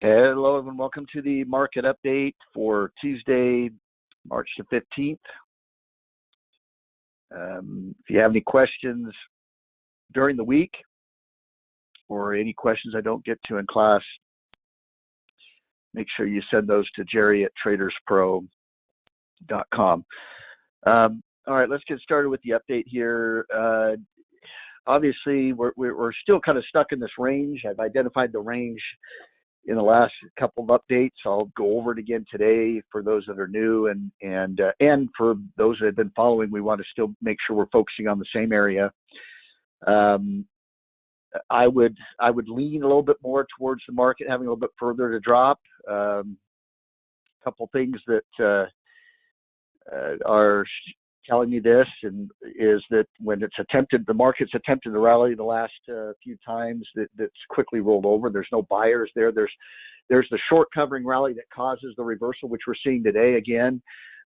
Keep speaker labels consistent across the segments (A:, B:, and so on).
A: Hello, everyone. Welcome to the market update for Tuesday, March the 15th. If you have any questions during the week or any questions I don't get to in class, make sure you send those to jerry@traderspro.com. All right, let's get started with the update here. Obviously, we're still kind of stuck in this range. I've identified the range in the last couple of updates. I'll go over it again today for those that are new, and for those that have been following. We want to still make sure we're focusing on the same area. I would lean a little bit more towards the market having a little bit further to drop. A couple things that are telling me this is that when the market's attempted to rally the last few times, that's quickly rolled over. There's no buyers there. There's the short covering rally that causes the reversal, which we're seeing today again,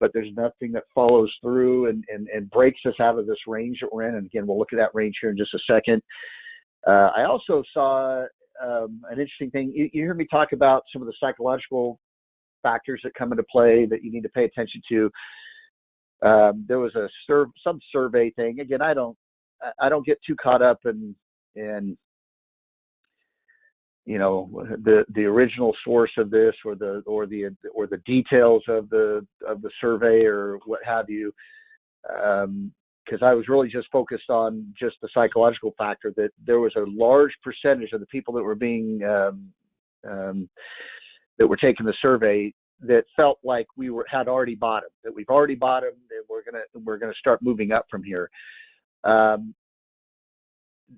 A: but there's nothing that follows through and breaks us out of this range that we're in. And again, we'll look at that range here in just a second. I also saw an interesting thing. You hear me talk about some of the psychological factors that come into play that you need to pay attention to. There was some survey thing. Again, I don't get too caught up in the original source of this or the details of the survey or what have you, because I was really just focused on just the psychological factor that there was a large percentage of the people that were being that were taking the survey that felt like had already bottomed, that we've already bottomed, and we're gonna start moving up from here.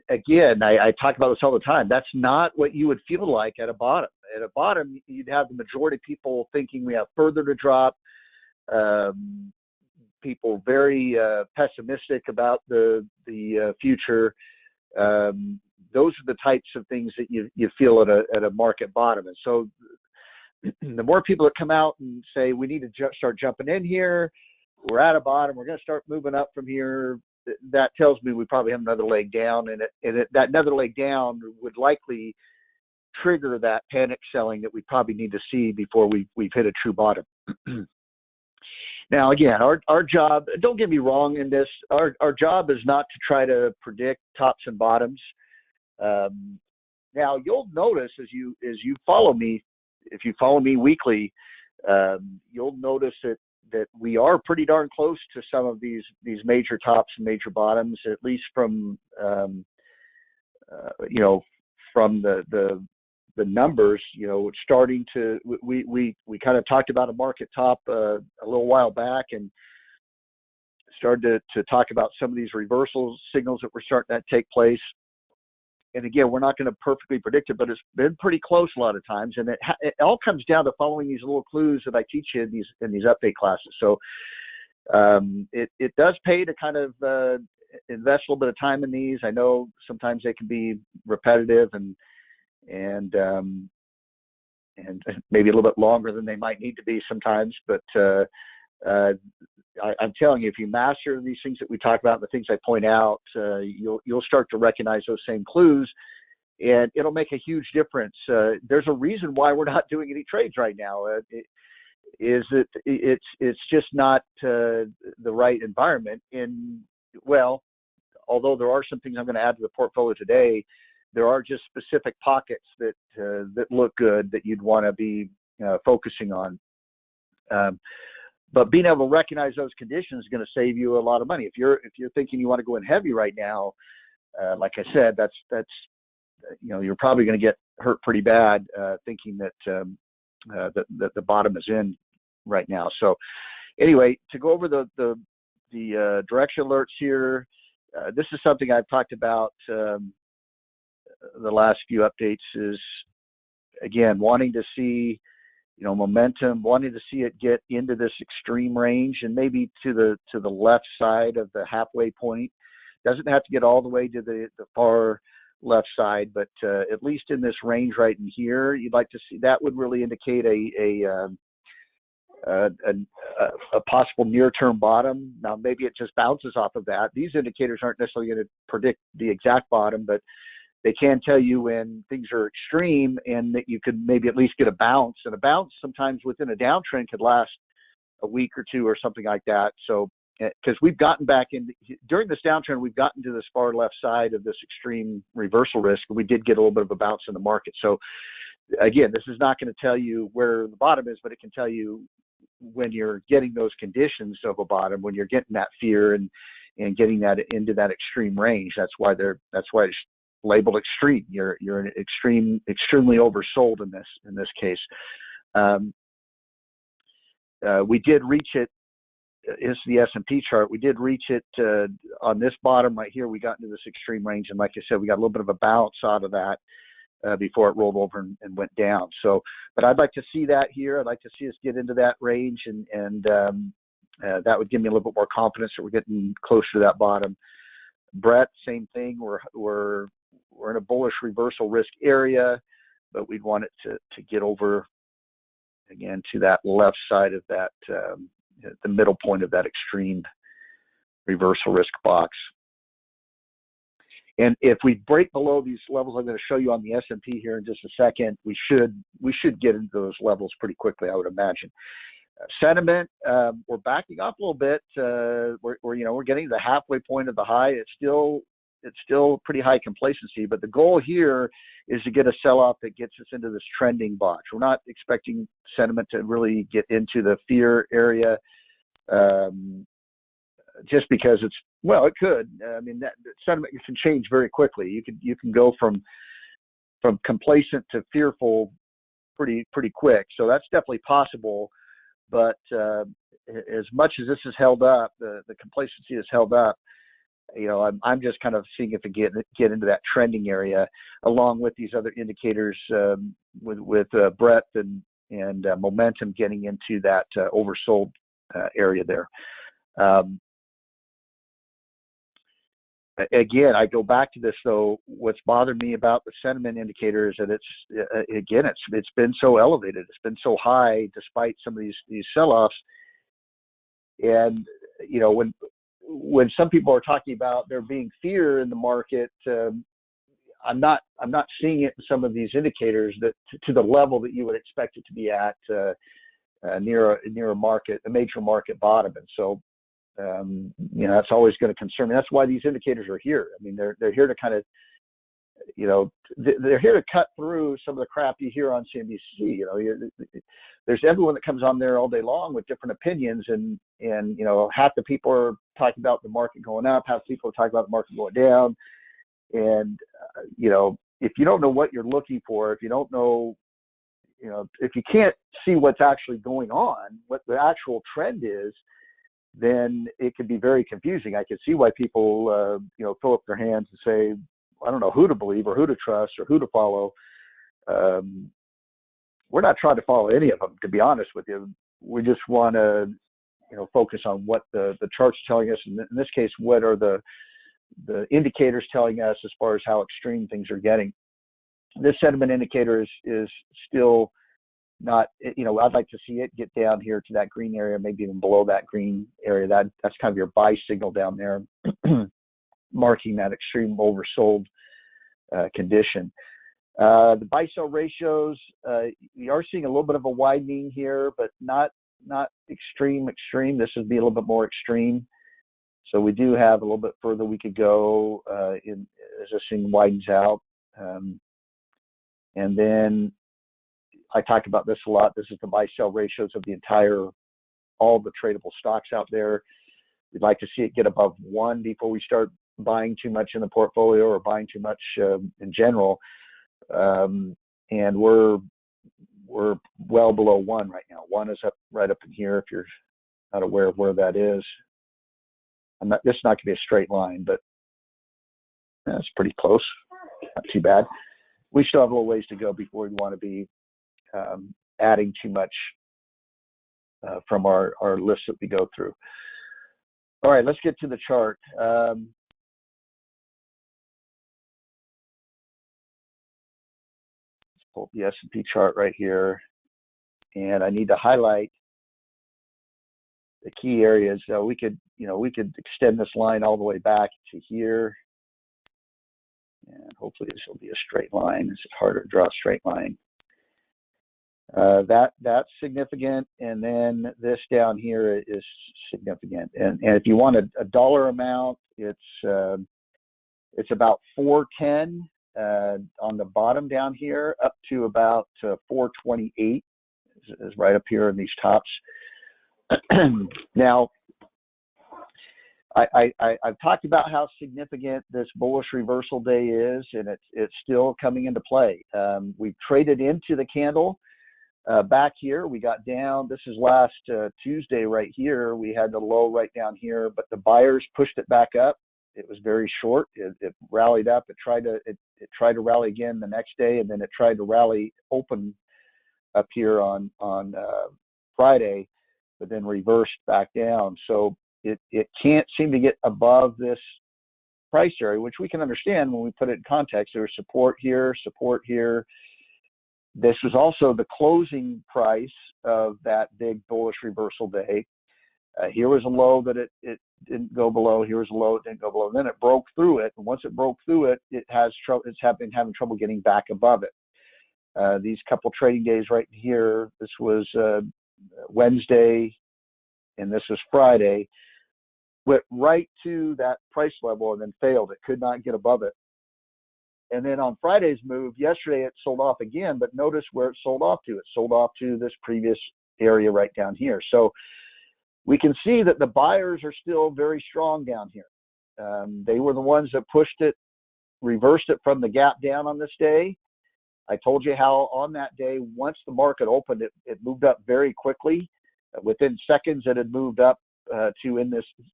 A: Again, I talk about this all the time. That's not what you would feel like at a bottom. At a bottom, you'd have the majority of people thinking we have further to drop. People very pessimistic about the future. Those are the types of things that you feel at a market bottom, and so the more people that come out and say we need to start jumping in here, we're at a bottom, we're going to start moving up from here, that tells me we probably have another leg down, and that another leg down would likely trigger that panic selling that we probably need to see before we've hit a true bottom. Now, again, our job, don't get me wrong in this, our job is not to try to predict tops and bottoms. Now, you'll notice as you follow me, if you follow me weekly, you'll notice that we are pretty darn close to some of these major tops and major bottoms, at least from from the numbers. Starting to we kind of talked about a market top a little while back and started to talk about some of these reversal signals that were starting to take place. And again, we're not going to perfectly predict it, but it's been pretty close a lot of times. And it all comes down to following these little clues that I teach you in these update classes. So it does pay to kind of invest a little bit of time in these. I know sometimes they can be repetitive and maybe a little bit longer than they might need to be sometimes, but I'm telling you, if you master these things that we talk about and the things I point out, you'll start to recognize those same clues, and it'll make a huge difference. There's a reason why we're not doing any trades right now. It's just not the right environment. Although there are some things I'm going to add to the portfolio today, there are just specific pockets that look good that you'd want to be focusing on. But being able to recognize those conditions is going to save you a lot of money. If you're thinking you want to go in heavy right now, like I said, that's you're probably going to get hurt pretty bad thinking that the bottom is in right now. So anyway, to go over the direction alerts here, this is something I've talked about the last few updates. Is again wanting to see momentum, wanting to see it get into this extreme range and maybe to the left side of the halfway point. Doesn't have to get all the way to the far left side, but at least in this range right in here, you'd like to see. That would really indicate a possible near-term bottom. Now, maybe it just bounces off of that. These indicators aren't necessarily going to predict the exact bottom, but they can tell you when things are extreme and that you could maybe at least get a bounce. And a bounce sometimes within a downtrend could last a week or two or something like that. So, because we've gotten back in during this downtrend, we've gotten to this far left side of this extreme reversal risk. And we did get a little bit of a bounce in the market. So again, this is not going to tell you where the bottom is, but it can tell you when you're getting those conditions of a bottom, when you're getting that fear and getting that into that extreme range. That's why it's labeled extreme. You're an extremely oversold in this case. We did reach it. Is the S&P chart. We did reach it on this bottom right here. We got into this extreme range, and like I said, we got a little bit of a bounce out of that before it rolled over and went down. So, but I'd like to see that here. I'd like to see us get into that range, and that would give me a little bit more confidence that we're getting closer to that bottom. Brett, same thing. We're in a bullish reversal risk area, but we'd want it to get over again to that left side of that. The middle point of that extreme reversal risk box. And if we break below these levels, I'm going to show you on the S&P here in just a second, we should get into those levels pretty quickly, I would imagine. Sentiment, we're backing up a little bit. We're getting to the halfway point of the high. It's still pretty high complacency, but the goal here is to get a sell-off that gets us into this trending box. We're not expecting sentiment to really get into the fear area, just because it could. I mean, that sentiment can change very quickly. You can go from complacent to fearful pretty quick. So that's definitely possible. But as much as this has held up, the complacency has held up. I'm just kind of seeing if it get into that trending area, along with these other indicators, with breadth and momentum getting into that oversold area there. Again, I go back to this though. What's bothered me about the sentiment indicator is that it's been so elevated. It's been so high despite some of these sell-offs. And when some people are talking about there being fear in the market, I'm not seeing it in some of these indicators that to the level that you would expect it to be at near a major market bottom. And so that's always going to concern me. That's why these indicators are here. I mean, they're here to kind of they're here to cut through some of the crap you hear on CNBC. There's everyone that comes on there all day long with different opinions, and half the people are talking about the market going up, half the people are talking about the market going down. And if you don't know what you're looking for, if you don't know, if you can't see what's actually going on, what the actual trend is, then it can be very confusing. I can see why people throw up their hands and say, I don't know who to believe or who to trust or who to follow. We're not trying to follow any of them, to be honest with you. We just want to, focus on what the chart's telling us. In this case, what are the indicators telling us as far as how extreme things are getting. This sentiment indicator is still not, I'd like to see it get down here to that green area, maybe even below that green area. That's kind of your buy signal down there, marking that extreme oversold condition. The buy sell ratios, we are seeing a little bit of a widening here, but not extreme. This would be a little bit more extreme. So we do have a little bit further we could go as this thing widens out. And then I talk about this a lot. This is the buy sell ratios of all the tradable stocks out there. We'd like to see it get above 1 before we start buying too much in the portfolio or buying too much in general. And we're well below 1 right now. 1 is right up in here if you're not aware of where that is. This is not going to be a straight line, but that's pretty close. Not too bad. We still have a little ways to go before we want to be adding too much from our list that we go through. All right, let's get to the chart. Let's pull up the S&P chart right here, and I need to highlight the key areas. We could extend this line all the way back to here. And hopefully this will be a straight line. It's harder to draw a straight line. That's significant, and then this down here is significant. And if you want a dollar amount, it's about 410 on the bottom down here, up to about 428 is right up here in these tops. Now, I've talked about how significant this bullish reversal day is, and it's still coming into play. We've traded into the candle. Back here, we got down. This is last Tuesday right here. We had the low right down here, but the buyers pushed it back up. It was very short. It rallied up. It tried to rally again the next day, and then it tried to rally open up here on Friday, but then reversed back down. So it can't seem to get above this price area, which we can understand when we put it in context. There's support here, support here. This was also the closing price of that big bullish reversal day. Here was a low that it didn't go below. Here was a low it didn't go below. And then it broke through it. And once it broke through it, it's been having trouble getting back above it. These couple trading days right here, this was Wednesday and this was Friday, went right to that price level and then failed. It could not get above it. And then on Friday's move, yesterday it sold off again, but notice where it sold off to. It sold off to this previous area right down here. So we can see that the buyers are still very strong down here. They were the ones that pushed it, reversed it from the gap down on this day. I told you how on that day, once the market opened, it moved up very quickly. Within seconds, it had moved up to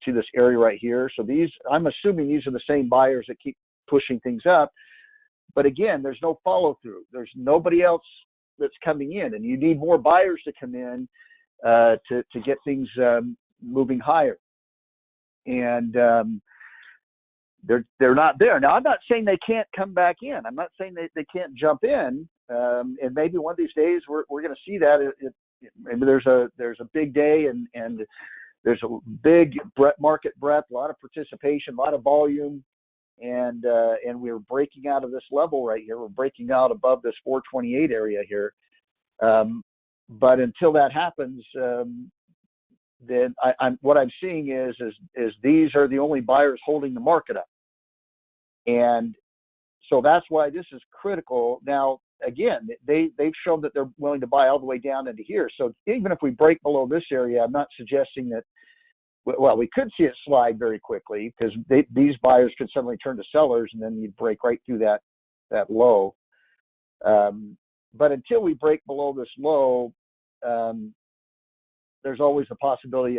A: this area right here. So I'm assuming these are the same buyers that keep pushing things up. But again, there's no follow through. There's nobody else that's coming in, and you need more buyers to come in to get things moving higher. And they're not there. Now, I'm not saying they can't come back in. I'm not saying they can't jump in. And maybe one of these days we're going to see that. Maybe there's a big day and there's a big market breadth, a lot of participation, a lot of volume. And we're breaking out of this level right here. We're breaking out above this 428 area here. But until that happens, then what I'm seeing is these are the only buyers holding the market up. And so that's why this is critical. Now, again, they've shown that they're willing to buy all the way down into here. So even if we break below this area, I'm not suggesting that. Well, we could see it slide very quickly because these buyers could suddenly turn to sellers, and then you'd break right through that low. But until we break below this low, there's always the possibility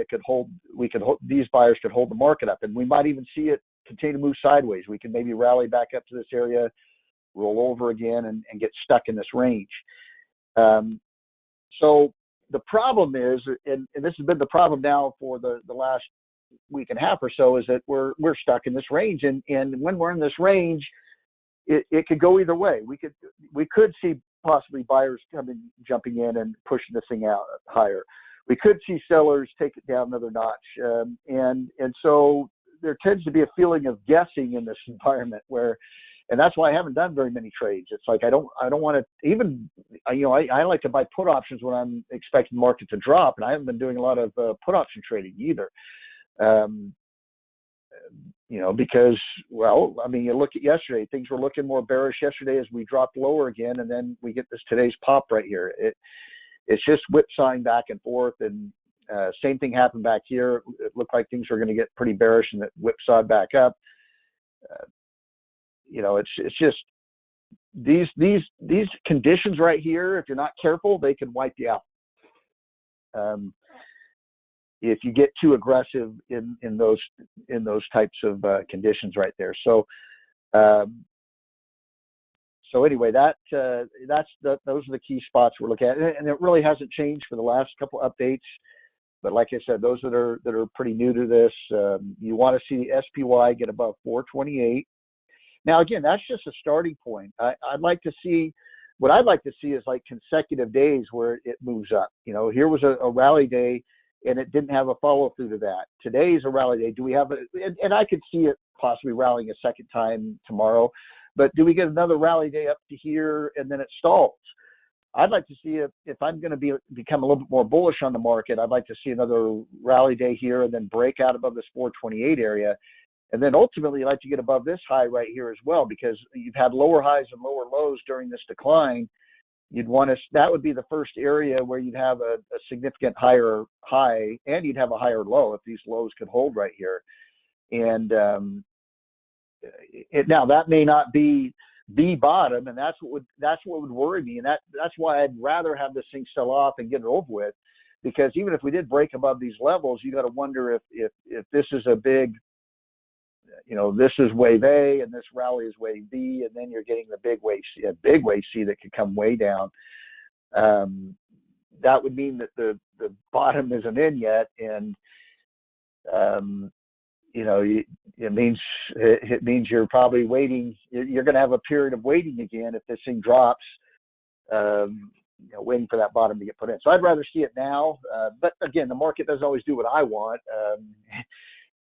A: these buyers could hold the market up, and we might even see it continue to move sideways. We can maybe rally back up to this area, roll over again, and get stuck in this range. So the problem is, and this has been the problem now for the last week and a half or so, is that we're stuck in this range. And when we're in this range, it could go either way. We could see possibly buyers jumping in and pushing this thing out higher. We could see sellers take it down another notch. And so there tends to be a feeling of guessing in this environment and that's why I haven't done very many trades. It's like I don't want to even, I like to buy put options when I'm expecting the market to drop, and I haven't been doing a lot of put option trading either. Because, you look at yesterday, things were looking more bearish yesterday as we dropped lower again, and then we get today's pop right here. It's just whipsawing back and forth, and same thing happened back here. It looked like things were going to get pretty bearish, and it whipsawed back up. It's just these conditions right here. If you're not careful, they can wipe you out. If you get too aggressive in those types of conditions right there. So anyway, those are the key spots we're looking at, and it really hasn't changed for the last couple updates. But like I said, those that are pretty new to this, you want to see SPY get above 428. Now, again, that's just a starting point. I'd like to see is like consecutive days where it moves up. Here was a rally day, and it didn't have a follow through to that. Today's a rally day. Do we have and I could see it possibly rallying a second time tomorrow, But do we get another rally day up to here and then it stalls? I'd like to see if I'm going to become a little bit more bullish on the market. I'd like to see another rally day here and then break out above this 428 area. And then ultimately, I'd like to get above this high right here as well, because you've had lower highs and lower lows during this decline. You'd want to, that would be the first area where you'd have a significant higher high and you'd have a higher low if these lows could hold right here. And now that may not be the bottom, and that's what would worry me, and that's why I'd rather have this thing sell off and get it over with, because even if we did break above these levels, you got to wonder if this is a big, this is wave A and this rally is wave B, and then you're getting the big wave C that could come way down. That would mean that the bottom isn't in yet, and it means you're probably waiting. You're going to have a period of waiting again if this thing drops, waiting for that bottom to get put in. So I'd rather see it now. But again, the market doesn't always do what I want.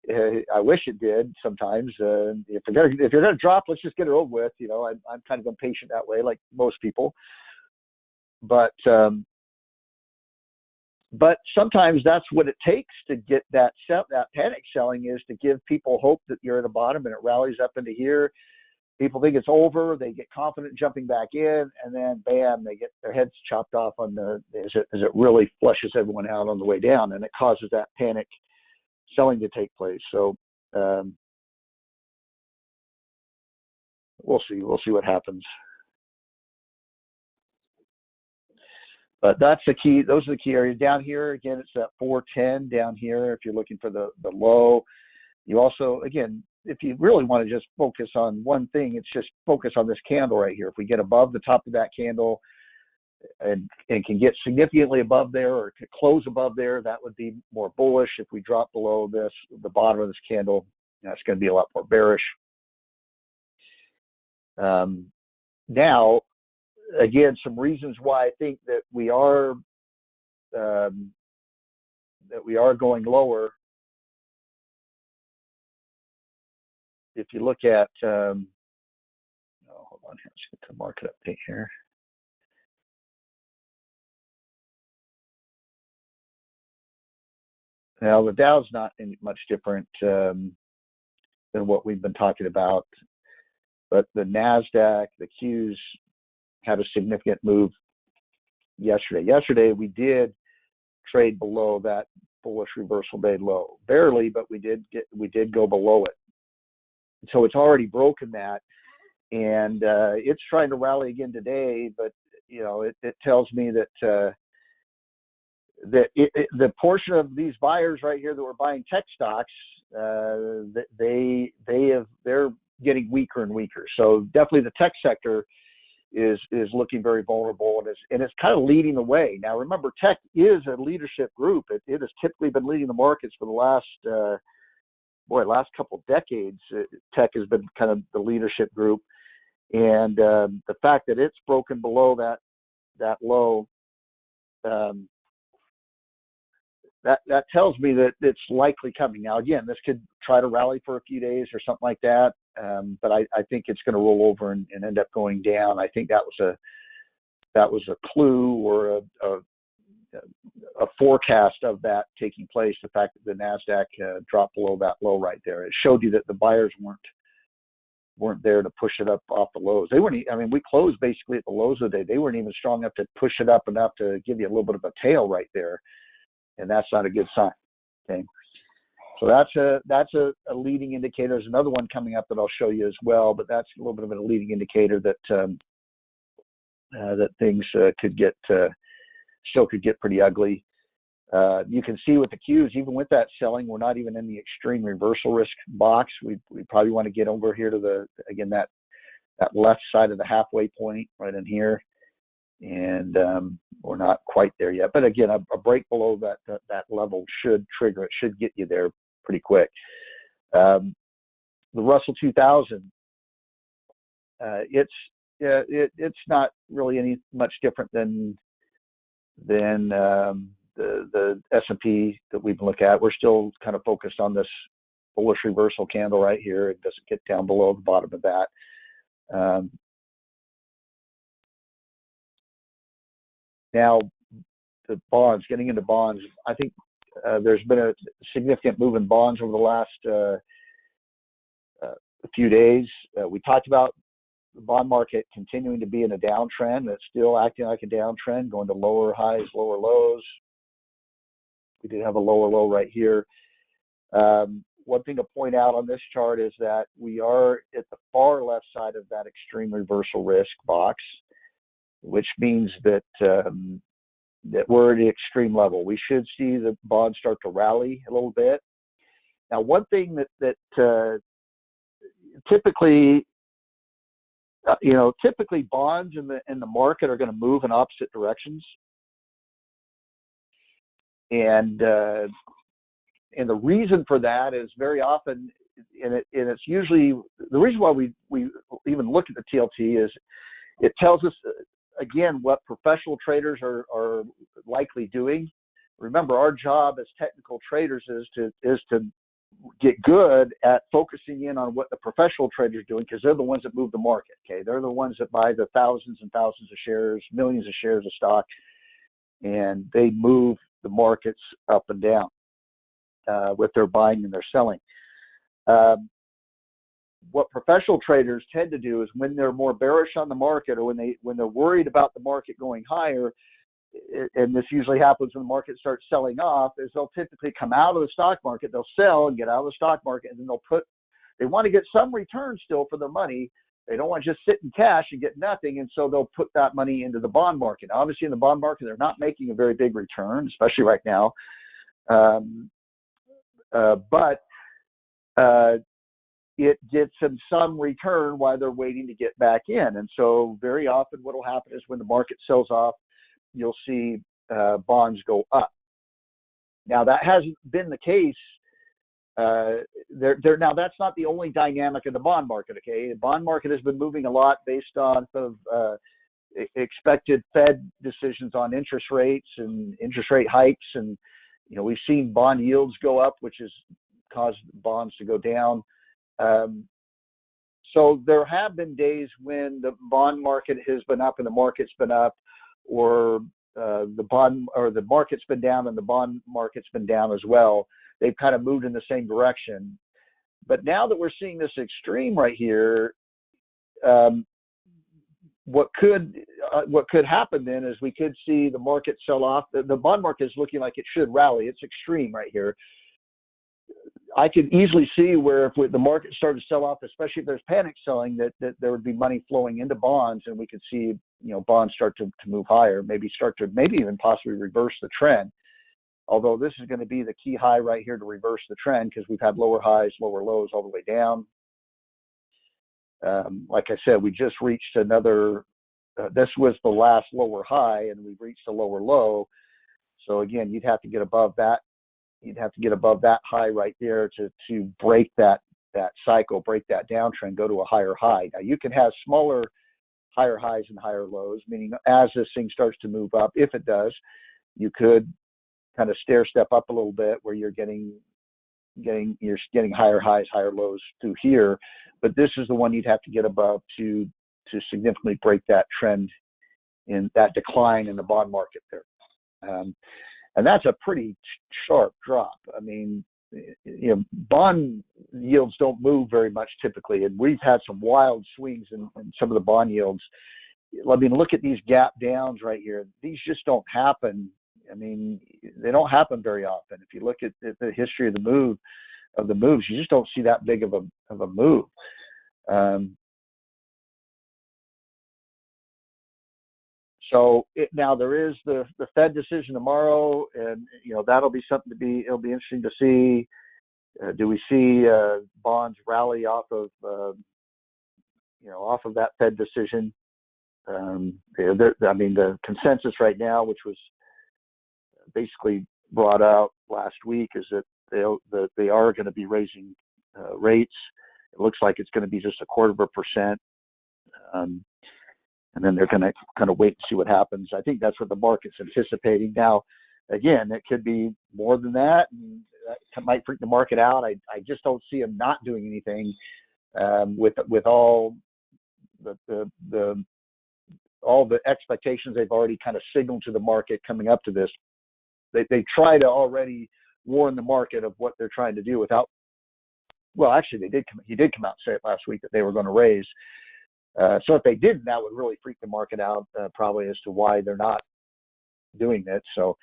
A: I wish it did sometimes. If you're going to drop, let's just get it over with. I'm kind of impatient that way, like most people. But sometimes that's what it takes to get that panic selling, is to give people hope that you're at a bottom and it rallies up into here. People think it's over, they get confident jumping back in, and then bam, they get their heads chopped off as it really flushes everyone out on the way down, and it causes that panic selling to take place. So we'll see what happens. But that's the key. Those are the key areas. Down here, again, it's that 410 down here. If you're looking for the low, you also, again, if you really want to just focus on one thing, it's just focus on this candle right here. If we get above the top of that candle and can get significantly above there, or could close above there, that would be more bullish. If we drop below the bottom of this candle, that's going to be a lot more bearish. Now, again, some reasons why I think that we are going lower. If you look at, hold on here, let's get to the market update here. Now the Dow's not much different than what we've been talking about, but the NASDAQ, the Qs, had a significant move yesterday. Yesterday, we did trade below that bullish reversal day low, barely, but we did go below it. So it's already broken that, and it's trying to rally again today. But it tells me that the portion of these buyers right here that were buying tech stocks, they're getting weaker and weaker. So definitely the tech sector is looking very vulnerable, and it's kind of leading the way. Now remember, tech is a leadership group. It has typically been leading the markets for the last couple decades. Tech has been kind of the leadership group, and the fact that it's broken below that low, that tells me that it's likely coming. Now again, this could try to rally for a few days or something like that. But I think it's going to roll over and end up going down. I think that was a clue or a forecast of that taking place. The fact that the NASDAQ dropped below that low right there, it showed you that the buyers weren't there to push it up off the lows. They weren't. I mean, we closed basically at the lows of the day. They weren't even strong enough to push it up enough to give you a little bit of a tail right there, and that's not a good sign. Okay. So that's a leading indicator. There's another one coming up that I'll show you as well, but that's a little bit of a leading indicator that that things could get pretty ugly. You can see with the Qs, even with that selling, we're not even in the extreme reversal risk box. We probably want to get over here to that left side of the halfway point right in here, and we're not quite there yet. But again, a break below that level should trigger it, should get you there pretty quick. The Russell 2000, it's not really any much different than the S&P that we've looked at. We're still kind of focused on this bullish reversal candle right here. It doesn't get down below the bottom of that. Um, now, the bonds, getting into bonds, I think there's been a significant move in bonds over the last few days. We talked about the bond market continuing to be in a downtrend. It's still acting like a downtrend, going to lower highs, lower lows. We did have a lower low right here. One thing to point out on this chart is that we are at the far left side of that extreme reversal risk box, which means that that we're at the extreme level. We should see the bonds start to rally a little bit. Now, one thing that typically, typically bonds in the market are going to move in opposite directions, and the reason for that is very often, and it's usually the reason why we even look at the TLT is it tells us again what professional traders are likely doing. Remember, our job as technical traders is to get good at focusing in on what the professional traders are doing, because they're the ones that move the market. Okay, they're the ones that buy the thousands and thousands of shares, millions of shares of stock, and they move the markets up and down with their buying and their selling. What professional traders tend to do is when they're more bearish on the market, or when they're worried about the market going higher, and this usually happens when the market starts selling off, is they'll typically come out of the stock market, they'll sell and get out of the stock market, and then they want to get some return still for their money. They don't want to just sit in cash and get nothing, and so they'll put that money into the bond market. Now, obviously, in the bond market, they're not making a very big return, especially right now. But it gets them some return while they're waiting to get back in. And so very often what will happen is when the market sells off, you'll see bonds go up. Now, that hasn't been the case. Now, that's not the only dynamic in the bond market, okay? The bond market has been moving a lot based on expected Fed decisions on interest rates and interest rate hikes. And, we've seen bond yields go up, which has caused bonds to go down. So there have been days when the bond market has been up and the market's been up, or the market's been down and the bond market's been down as well. They've kind of moved in the same direction. But now that we're seeing this extreme right here, what could happen then is we could see the market sell off. The bond market is looking like it should rally. It's extreme right here. I could easily see where if the market started to sell off, especially if there's panic selling, that there would be money flowing into bonds, and we could see bonds start to move higher, maybe even possibly reverse the trend. Although this is going to be the key high right here to reverse the trend, because we've had lower highs, lower lows all the way down. Like I said, we just reached another. This was the last lower high, and we've reached a lower low. So again, you'd have to get above that. You'd have to get above that high right there to break that cycle, break that downtrend, go to a higher high. Now, you can have smaller, higher highs and higher lows, meaning as this thing starts to move up, if it does, you could kind of stair step up a little bit where you're getting higher highs, higher lows through here. But this is the one you'd have to get above to significantly break that trend in that decline in the bond market there. And that's a pretty sharp drop. I mean, bond yields don't move very much typically, and we've had some wild swings in some of the bond yields. I mean, look at these gap downs right here. These just don't happen. I mean, they don't happen very often. If you look at the history of the moves, you just don't see that big of a move. So now there is the Fed decision tomorrow, and that'll be something it'll be interesting to see. Do we see bonds rally off of that Fed decision? I mean, the consensus right now, which was basically brought out last week, is that they are going to be raising rates. It looks like it's going to be just 0.25%. And then they're going to kind of wait and see what happens. I think that's what the market's anticipating. Now, again, it could be more than that, and that might freak the market out. I just don't see them not doing anything with all the all the expectations they've already kind of signaled to the market coming up to this. They try to already warn the market of what they're trying to do without. Well, actually, he did come out and say it last week that they were going to raise. So if they didn't, that would really freak the market out, probably as to why they're not doing it. So,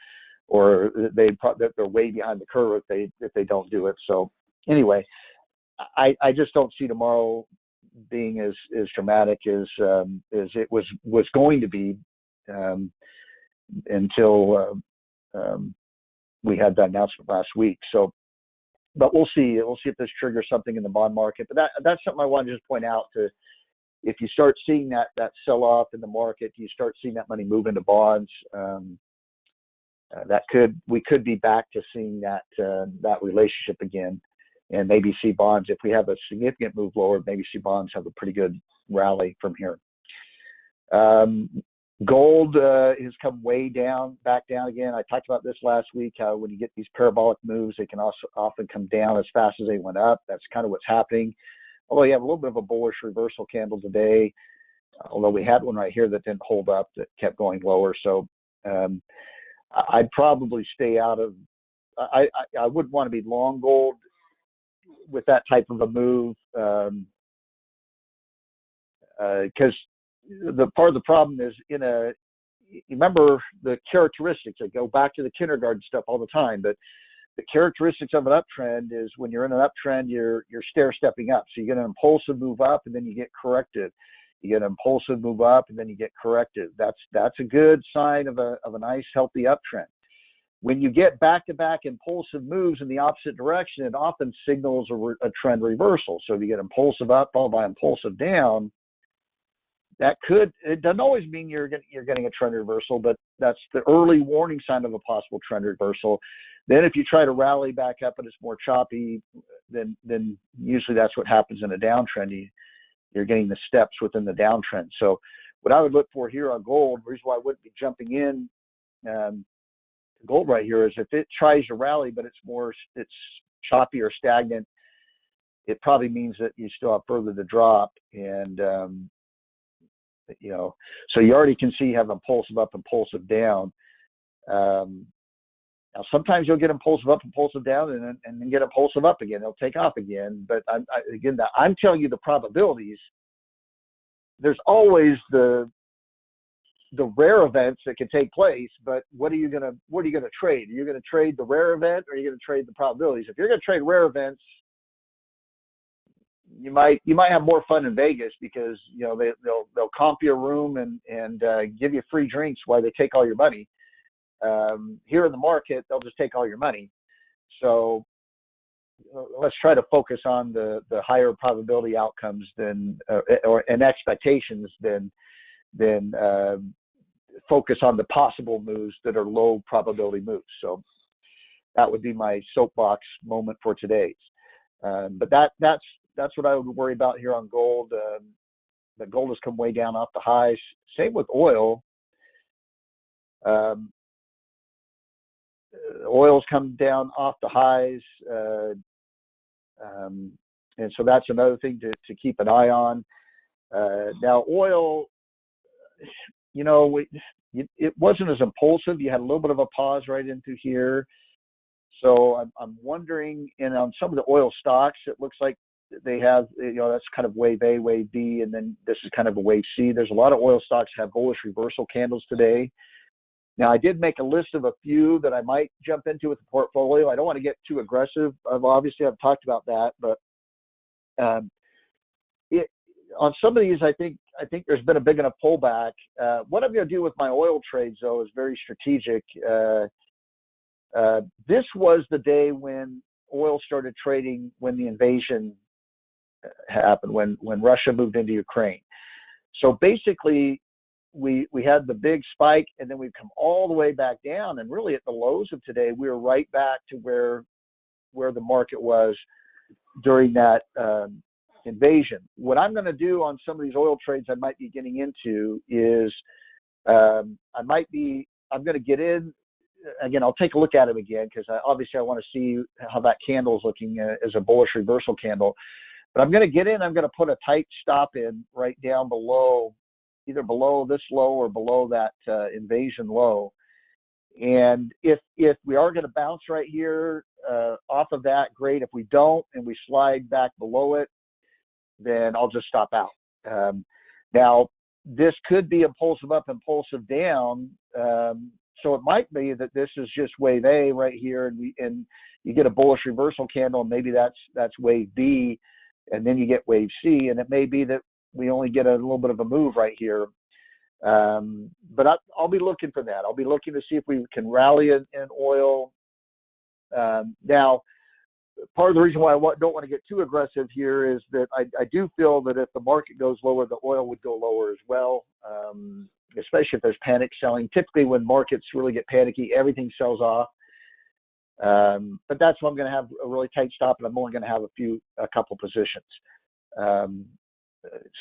A: or that they're way behind the curve if they don't do it. So anyway, I just don't see tomorrow being as dramatic as it was going to be until we had that announcement last week. So, but we'll see. We'll see if this triggers something in the bond market. But that's something I want to just point out to. If you start seeing that sell-off in the market, you start seeing that money move into bonds. We could be back to seeing that relationship again, and maybe see bonds. If we have a significant move lower, maybe see bonds have a pretty good rally from here. Gold has come way back down again. I talked about this last week, how when you get these parabolic moves, they can also often come down as fast as they went up. That's kind of what's happening. Although you have a little bit of a bullish reversal candle today, although we had one right here that didn't hold up, that kept going lower. So I'd probably stay out of. I wouldn't want to be long gold with that type of a move, because the part of the problem is you remember the characteristics. I go back to the kindergarten stuff all the time, but the characteristics of an uptrend is when you're in an uptrend, you're stair-stepping up. So you get an impulsive move up, and then you get corrected. You get an impulsive move up, and then you get corrected. That's a good sign of a nice, healthy uptrend. When you get back-to-back impulsive moves in the opposite direction, it often signals a trend reversal. So if you get impulsive up followed by impulsive down, it doesn't always mean you're getting a trend reversal, but that's the early warning sign of a possible trend reversal. Then if you try to rally back up and it's more choppy, then usually that's what happens in a downtrend. You're getting the steps within the downtrend. So what I would look for here on gold, the reason why I wouldn't be jumping in to gold right here, is if it tries to rally but it's choppy or stagnant, it probably means that you still have further to drop. And so you already can see you have impulsive up, impulsive down. Now, sometimes you'll get impulsive up, impulsive down, and then get impulsive up again. It'll take off again. But I'm telling you the probabilities. There's always the rare events that can take place. But what are you gonna trade? Are you gonna trade the rare event, or are you gonna trade the probabilities? If you're gonna trade rare events, you might have more fun in Vegas, because they'll comp you a room and give you free drinks while they take all your money. Here in the market, they'll just take all your money. So let's try to focus on the higher probability outcomes and expectations than focus on the possible moves that are low probability moves. So that would be my soapbox moment for today. But that's what I would worry about here on gold. The gold has come way down off the highs. Same with oil. Oil's come down off the highs, and so that's another thing to keep an eye on. Now, oil, it wasn't as impulsive. You had a little bit of a pause right into here. So I'm wondering, and on some of the oil stocks, it looks like they have, that's kind of wave A, wave B, and then this is kind of a wave C. There's a lot of oil stocks that have bullish reversal candles today. Now, I did make a list of a few that I might jump into with the portfolio. I don't want to get too aggressive. Obviously, I've talked about that, but on some of these, I think there's been a big enough pullback. What I'm going to do with my oil trades, though, is very strategic. This was the day when oil started trading, when the invasion happened, when Russia moved into Ukraine. So basically, we had the big spike, and then we've come all the way back down. And really, at the lows of today, we were right back to where the market was during that invasion. What I'm going to do on some of these oil trades I might be getting into is I'm going to get in. Again, I'll take a look at it again, because obviously I want to see how that candle is looking as a bullish reversal candle. But I'm going to get in. I'm going to put a tight stop in right down below, either below this low or below that invasion low. And if we are going to bounce right here off of that, great. If we don't and we slide back below it, then I'll just stop out. Now, this could be impulsive up, impulsive down. So it might be that this is just wave A right here, and you get a bullish reversal candle, and maybe that's wave B, and then you get wave C, and it may be that we only get a little bit of a move right here. But I'll be looking for that. I'll be looking to see if we can rally in oil. Now, part of the reason why I don't want to get too aggressive here is that I do feel that if the market goes lower, the oil would go lower as well, especially if there's panic selling. Typically, when markets really get panicky, everything sells off. But that's why I'm going to have a really tight stop, and I'm only going to have a couple positions.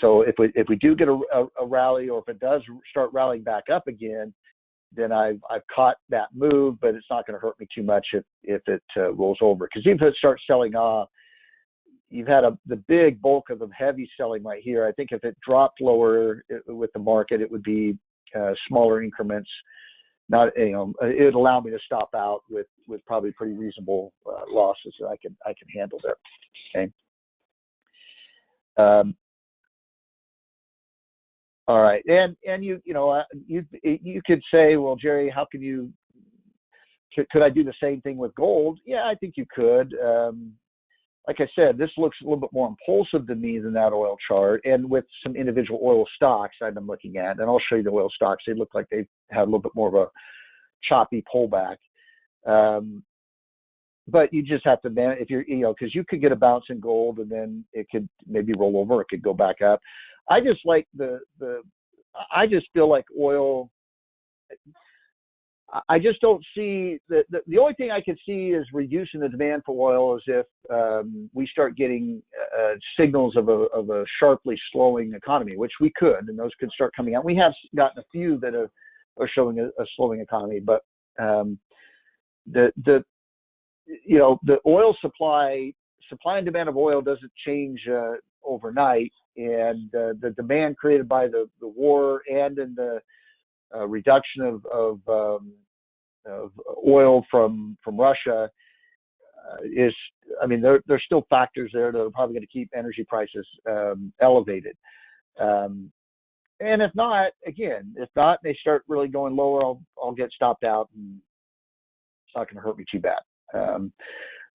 A: So if we do get a rally, or if it does start rallying back up again, then I've caught that move, but it's not going to hurt me too much if it rolls over. Because even if it starts selling off, you've had the big bulk of the heavy selling right here. I think if it dropped lower with the market, it would be smaller increments. Not, it would allow me to stop out with probably pretty reasonable losses that I can handle there. Okay. All right, and you could say, well, Jerry, how can you? Could I do the same thing with gold? Yeah, I think you could. Like I said, this looks a little bit more impulsive to me than that oil chart, and with some individual oil stocks I've been looking at, and I'll show you the oil stocks. They look like they have a little bit more of a choppy pullback. But you just have to manage if you're, because you could get a bounce in gold, and then it could maybe roll over. It could go back up. I just like I just feel like oil. I just don't see the only thing I could see is reducing the demand for oil is if we start getting signals of a sharply slowing economy, which we could, and those could start coming out. We have gotten a few that are showing a slowing economy, but the oil supply and demand of oil doesn't change overnight, and the demand created by the war and in the reduction of oil from Russia is, there's still factors there that are probably going to keep energy prices elevated. And if not, they start really going lower, I'll get stopped out, and it's not going to hurt me too bad.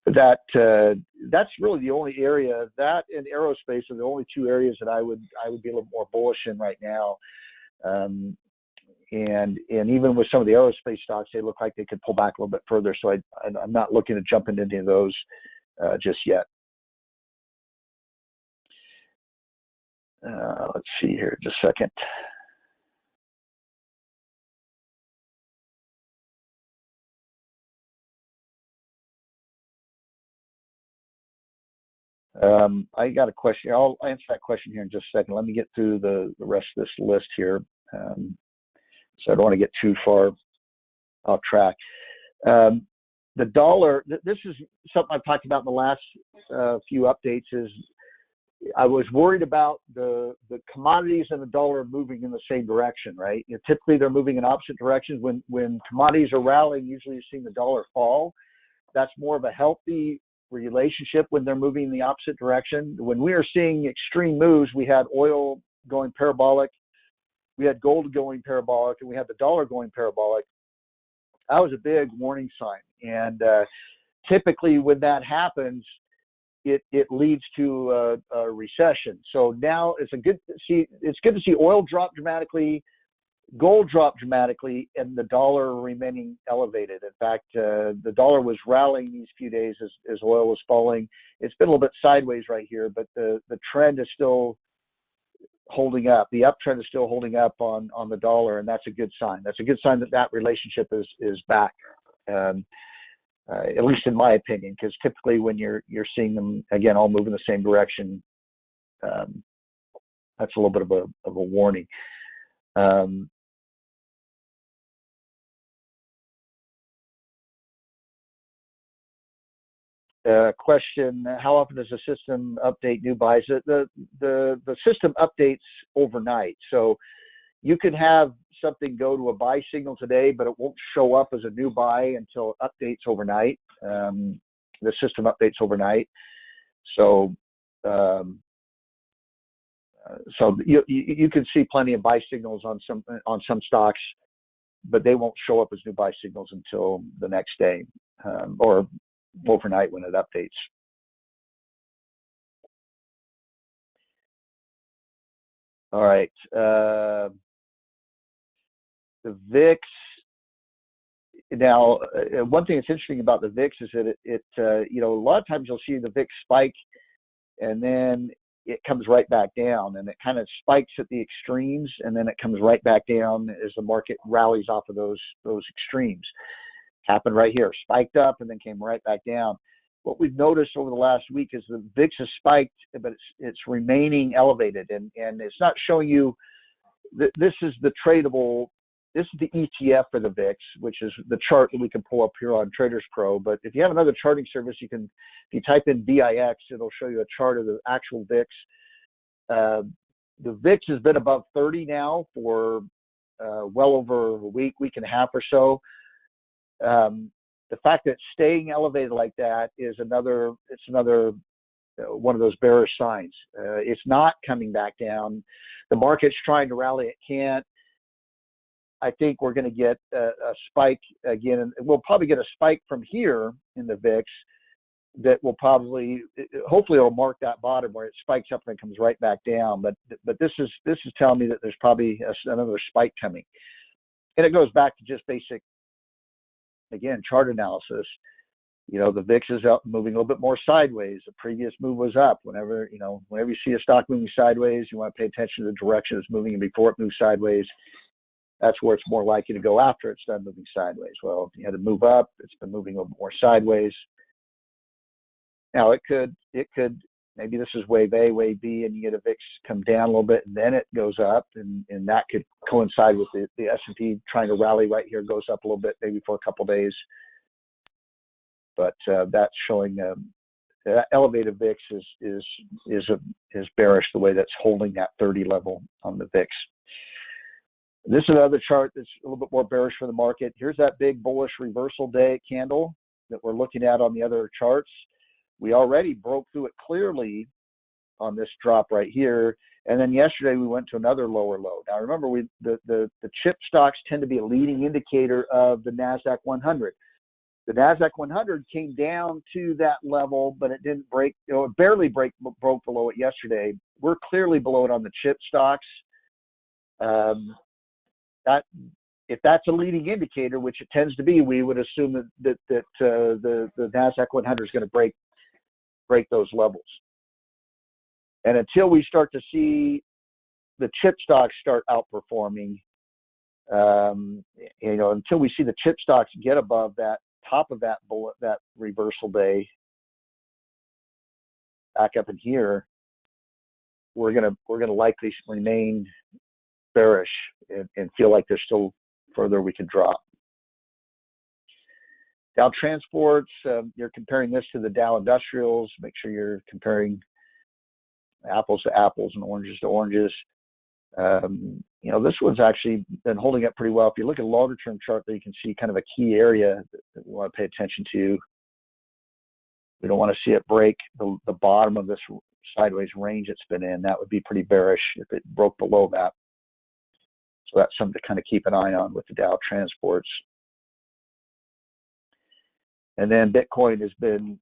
A: But that's really the only area. That and aerospace are the only two areas that I would be a little more bullish in right now. And even with some of the aerospace stocks, they look like they could pull back a little bit further. So I'm not looking to jump into any of those just yet. Let's see here, just a second. I got a question. I'll answer that question here in just a second. Let me get through the rest of this list here. So I don't want to get too far off track. The dollar, this is something I've talked about in the last few updates, is I was worried about the commodities and the dollar moving in the same direction, right? Typically they're moving in opposite directions. When commodities are rallying, usually you're seeing the dollar fall. That's more of a healthy relationship when they're moving in the opposite direction. When we are seeing extreme moves, we had oil going parabolic, we had gold going parabolic, and we had the dollar going parabolic. That was a big warning sign. And typically when that happens, it leads to a recession. So now it's good to see oil drop dramatically, gold dropped dramatically, and the dollar remaining elevated. In fact, the dollar was rallying these few days as oil was falling. It's been a little bit sideways right here, but the trend is still holding up. The uptrend is still holding up on the dollar, and that's a good sign. That's a good sign that relationship is back, at least in my opinion, because typically when you're seeing them, again, all move in the same direction, that's a little bit of a warning. question: how often does the system update new buys? The system updates overnight, so you can have something go to a buy signal today, but it won't show up as a new buy until it updates overnight. The system updates overnight, so you can see plenty of buy signals on some stocks, but they won't show up as new buy signals until the next day or overnight when it updates. All right. The VIX. Now, one thing that's interesting about the VIX is that it a lot of times you'll see the VIX spike and then it comes right back down, and it kind of spikes at the extremes and then it comes right back down as the market rallies off of those extremes. Happened right here, spiked up and then came right back down. What we've noticed over the last week is the VIX has spiked, but it's remaining elevated, and it's not showing you. This is the tradable. This is the ETF for the VIX, which is the chart that we can pull up here on Traders Pro. But if you have another charting service, if you type in VIX, it'll show you a chart of the actual VIX. The VIX has been above 30 now for well over a week and a half or so. The fact that it's staying elevated like that is another one of those bearish signs. It's not coming back down. The market's trying to rally. It can't. I think we're going to get a spike again, and we'll probably get a spike from here in the VIX that will hopefully it'll mark that bottom where it spikes up and comes right back down. But this is telling me that there's probably another spike coming, and it goes back to just basic, again, chart analysis. The VIX is up, moving a little bit more sideways. The previous move was up. Whenever you see a stock moving sideways, you want to pay attention to the direction it's moving in before it moves sideways. That's where it's more likely to go after it's done moving sideways. Well, if you had to move up, it's been moving a little more sideways. Now it could maybe this is wave A, wave B, and you get a VIX come down a little bit and then it goes up, and that could coincide with the S&P trying to rally right here, goes up a little bit maybe for a couple of days. But that's showing elevated VIX is bearish the way that's holding that 30 level on the VIX. This is another chart that's a little bit more bearish for the market. Here's that big bullish reversal day candle that we're looking at on the other charts. We already broke through it clearly on this drop right here, and then yesterday we went to another lower low. Now remember, the chip stocks tend to be a leading indicator of the NASDAQ 100. The NASDAQ 100 came down to that level, but it didn't break. It barely broke below it yesterday. We're clearly below it on the chip stocks. If that's a leading indicator, which it tends to be, we would assume that the NASDAQ 100 is going to break those levels. And until we start to see the chip stocks start outperforming, until we see the chip stocks get above that top of that reversal day, back up in here, we're gonna likely remain bearish and feel like there's still further we could drop. Dow Transports, you're comparing this to the Dow Industrials. Make sure you're comparing apples to apples and oranges to oranges. This one's actually been holding up pretty well. If you look at a longer term chart there, you can see kind of a key area that we want to pay attention to. We don't want to see it break the bottom of this sideways range it's been in. That would be pretty bearish if it broke below that. So that's something to kind of keep an eye on with the Dow Transports. And then Bitcoin has been,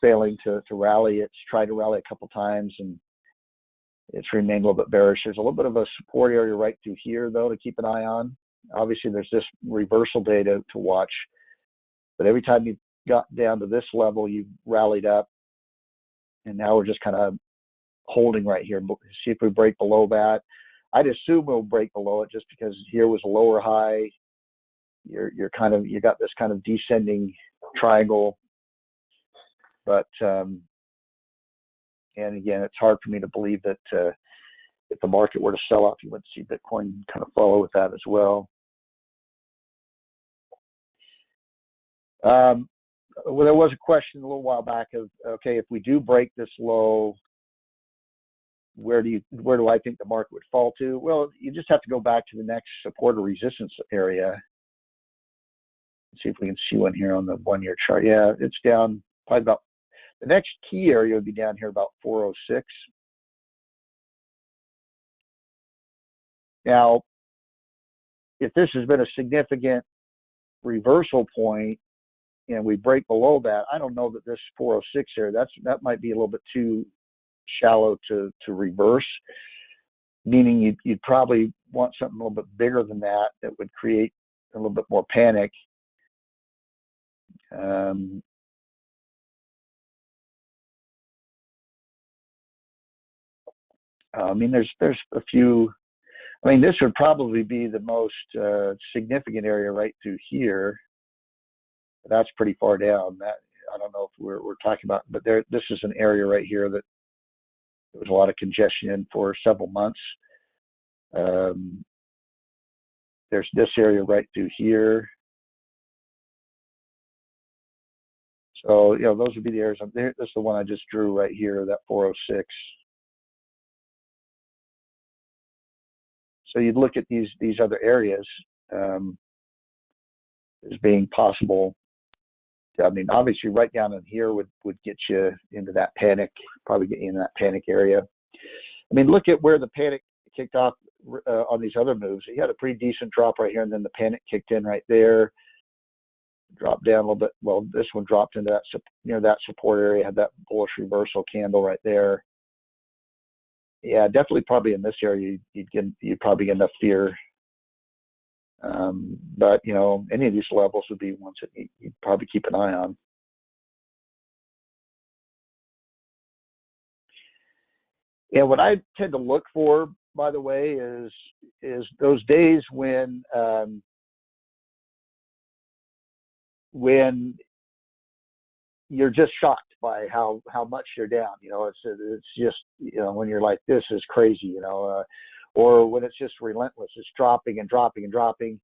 A: failing to rally. It's tried to rally a couple times and it's remained a little bit bearish. There's a little bit of a support area right through here, though, to keep an eye on. Obviously, there's this reversal data to watch. But every time you got down to this level, you rallied up. And now we're just kind of holding right here. See if we break below that. I'd assume we'll break below it just because here was a lower high. You got this kind of descending triangle. But and again, it's hard for me to believe that if the market were to sell off, you would see Bitcoin kind of follow with that as well. well, there was a question a little while back of, okay, if we do break this low, where do I think the market would fall to? Well, you just have to go back to the next support or resistance area. Let's see if we can see one here on the 1-year chart. Yeah, it's down probably about, the next key area would be down here about 406. Now, if this has been a significant reversal point and we break below that, I don't know that this 406 here, that might be a little bit too shallow to reverse, meaning you'd probably want something a little bit bigger than that would create a little bit more panic. I mean, there's a few. I mean, this would probably be the most significant area right through here. That's pretty far down. That, I don't know if we're talking about, but this is an area right here that there was a lot of congestion in for several months. There's this area right through here. So, you know, those would be the areas. This is the one I just drew right here, that 406. So you'd look at these other areas as being possible. I mean, obviously, right down in here would get you into that panic, probably get you in that panic area. I mean, look at where the panic kicked off on these other moves. You had a pretty decent drop right here, and then the panic kicked in right there. Dropped down a little bit. Well, this one dropped into that near that support area, had that bullish reversal candle right there. Yeah, definitely, probably in this area, you'd probably get enough fear. But you know, any of these levels would be ones that you'd probably keep an eye on. And what I tend to look for, by the way, is those days when you're just shocked by how much you're down. You know, it's just, you know, when you're like, this is crazy, you know, or when it's just relentless, it's dropping and dropping and dropping.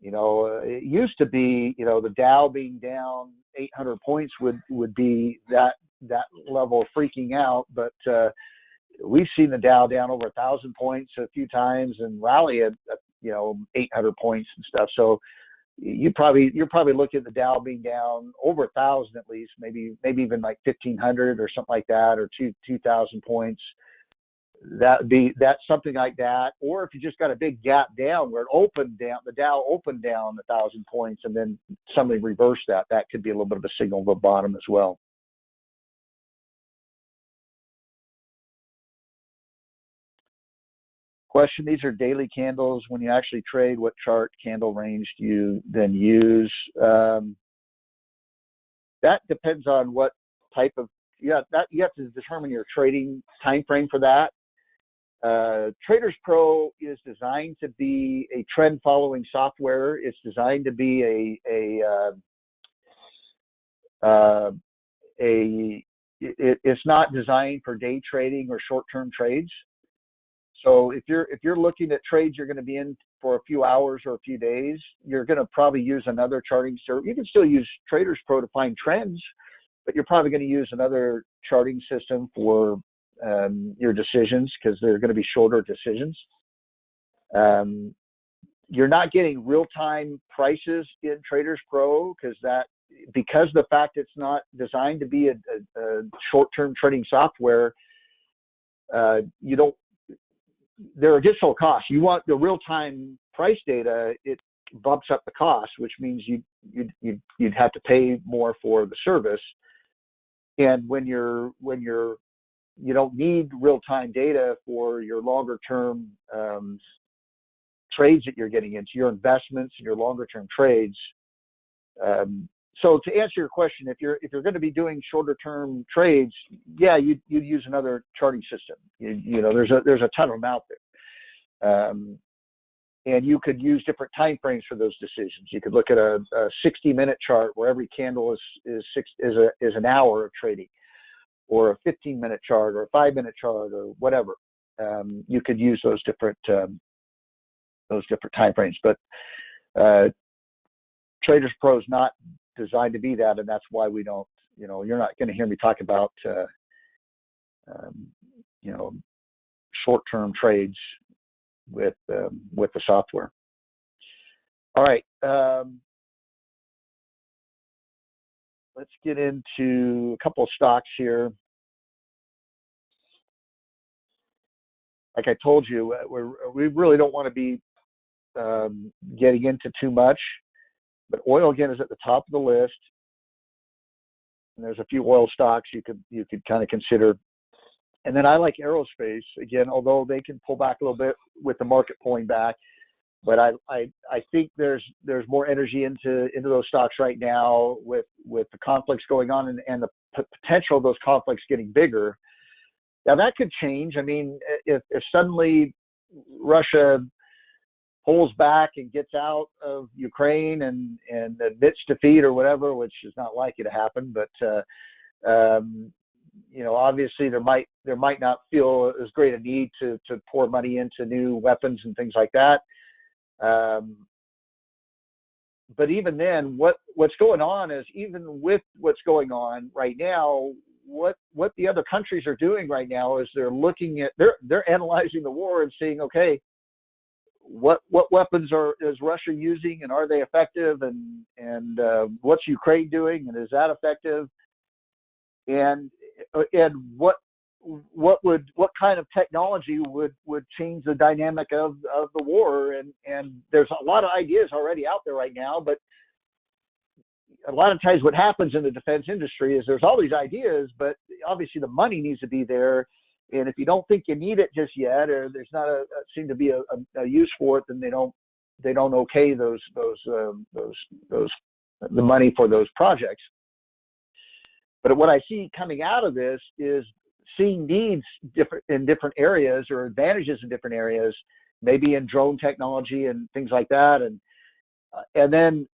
A: You know, it used to be, you know, the Dow being down 800 points would be that level of freaking out, but we've seen the Dow down over 1,000 points a few times and rally at you know, 800 points and stuff. So you're probably looking at the Dow being down over 1,000 at least, maybe even like 1,500 or something like that, or 2,000 points. That's something like that. Or if you just got a big gap down where it opened down, the Dow opened down 1,000 points, and then somebody reversed that. That could be a little bit of a signal of a bottom as well. Question: these are daily candles. When you actually trade, what chart candle range do you then use? That depends on what type of, you have to determine your trading time frame for that. Traders Pro is designed to be a trend following software. It's designed to be it's not designed for day trading or short-term trades. So if you're looking at trades you're going to be in for a few hours or a few days, you're going to probably use another charting service. You can still use Traders Pro to find trends, but you're probably going to use another charting system for your decisions, because they're going to be shorter decisions. You're not getting real-time prices in Traders Pro because the fact it's not designed to be a short-term trading software. There are additional costs. You want the real-time price data, it bumps up the cost, which means you'd have to pay more for the service. And when you don't need real-time data for your longer-term trades that you're getting into, your investments and your longer-term trades. So to answer your question, if you're going to be doing shorter-term trades, yeah, you'd use another charting system. You know, there's a ton of them out there, and you could use different time frames for those decisions. You could look at a 60-minute chart where every candle is an hour of trading, or a 15-minute chart, or a 5-minute chart, or whatever. You could use those different time frames, but Traders Pro is not designed to be that, and that's why we don't. You're not going to hear me talk about short-term trades with the software. All right, let's get into a couple of stocks here. Like I told you, we really don't want to be getting into too much, but oil again is at the top of the list, and there's a few oil stocks you could kind of consider. And then I like aerospace again, although they can pull back a little bit with the market pulling back. But I think there's more energy into those stocks right now with the conflicts going on and the potential of those conflicts getting bigger. Now that could change. I mean, if suddenly Russia pulls back and gets out of Ukraine and admits defeat or whatever, which is not likely to happen, but obviously there might not feel as great a need to pour money into new weapons and things like that. But even then, what's going on is, even with what's going on right now, what the other countries are doing right now is they're analyzing the war and seeing, okay, what weapons is Russia using, and are they effective, and what's Ukraine doing, and is that effective, and what kind of technology would change the dynamic of the war, and there's a lot of ideas already out there right now, but a lot of times what happens in the defense industry is there's all these ideas, but obviously the money needs to be there, and if you don't think you need it just yet, or there's not seem to be a use for it, then they don't okay the money for those projects. But what I see coming out of this is seeing needs in different areas, or advantages in different areas, maybe in drone technology and things like that, and then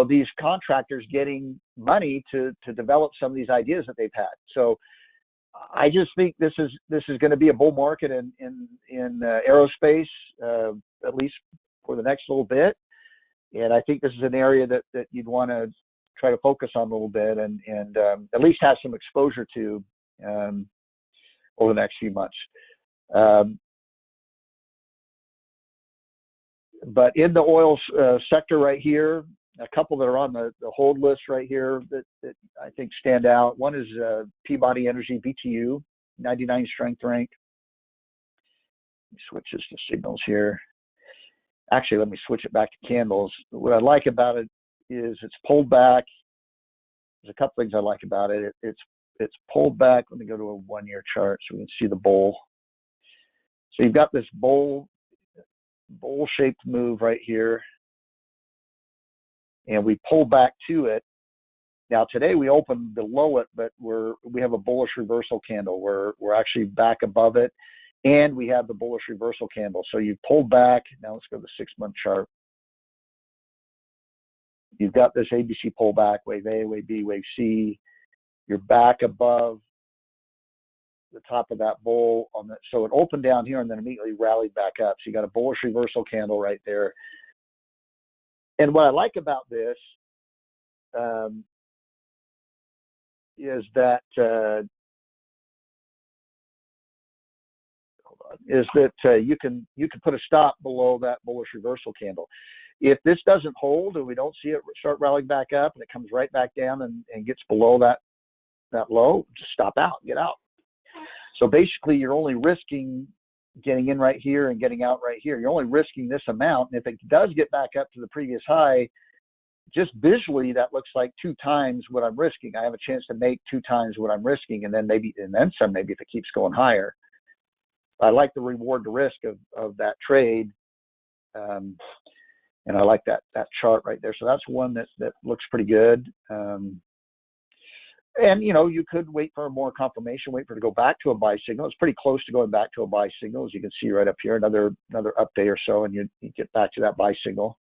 A: these contractors getting money to develop some of these ideas that they've had. So I just think this is going to be a bull market in aerospace, at least for the next little bit. And I think this is an area that you'd want to try to focus on a little bit and at least have some exposure to over the next few months. But in the oil sector right here, a couple that are on the hold list right here that I think stand out. One is Peabody Energy, BTU, 99 strength rank. Let me switch this to signals here. Actually, let me switch it back to candles. What I like about it is it's pulled back. There's a couple things I like about it. It's pulled back. Let me go to a 1-year chart so we can see the bowl. So you've got this bowl-shaped move right here, and we pull back to it. Now today we opened below it, but we have a bullish reversal candle. We're actually back above it, and we have the bullish reversal candle. So you pulled back. Now let's go to the 6-month chart. You've got this ABC pullback, wave A, wave B, wave C. You're back above the top of that bull so it opened down here and then immediately rallied back up. So you got a bullish reversal candle right there. And what I like about this is that you can put a stop below that bullish reversal candle. If this doesn't hold and we don't see it start rallying back up and it comes right back down and gets below that low, just stop out, get out. So basically you're only risking getting in right here and getting out right here. You're only risking this amount. And if it does get back up to the previous high, just visually that looks like 2 times what I'm risking. I have a chance to make 2 times what I'm risking, and then some maybe if it keeps going higher. I like the reward to risk of that trade. And I like that chart right there. So that's one that looks pretty good. And you could wait for more confirmation, wait for it to go back to a buy signal. It's pretty close to going back to a buy signal, as you can see right up here. Another up day or so, and you get back to that buy signal.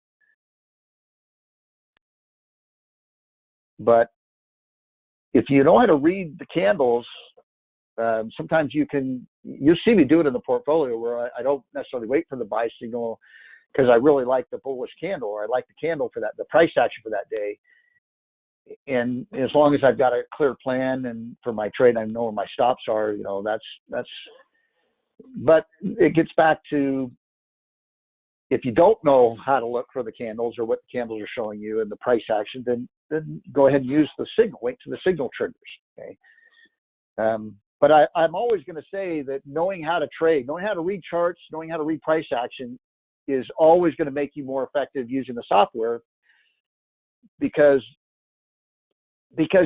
A: But if you know how to read the candles, sometimes you see me do it in the portfolio where I don't necessarily wait for the buy signal because I really like the bullish candle, or I like the candle for that, the price action for that day. And as long as I've got a clear plan and for my trade, I know where my stops are, that's, but it gets back to, if you don't know how to look for the candles or what the candles are showing you and the price action, then go ahead and use the signal, wait till the signal triggers. Okay. But I'm always going to say that knowing how to trade, knowing how to read charts, knowing how to read price action is always going to make you more effective using the software, because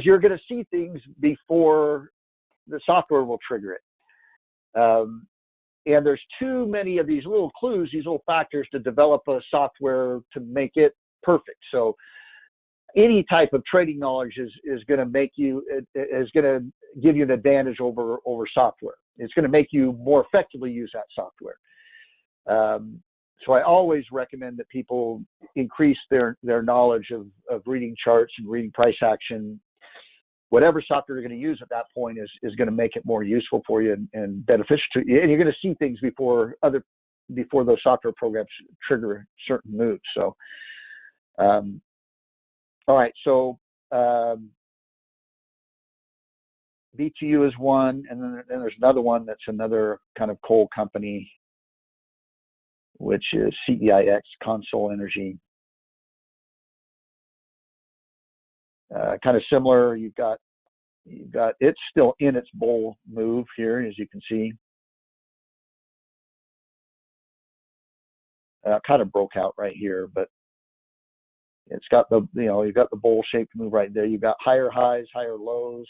A: you're going to see things before the software will trigger it. And there's too many of these little clues, these little factors to develop a software to make it perfect. So any type of trading knowledge is going to make you, is going to give you an advantage over software. It's going to make you more effectively use that software. So I always recommend that people increase their knowledge of reading charts and reading price action. Whatever software you're going to use at that point is going to make it more useful for you and beneficial to you. And you're going to see things before those software programs trigger certain moves. So, all right. So BTU is one, and then there's another one that's another kind of coal company, which is CEIX, Consol Energy. Kind of similar. You've got it's still in its bull move here, as you can see. Kind of broke out right here, but it's got the, you've got the bowl shaped move right there. You've got higher highs, higher lows,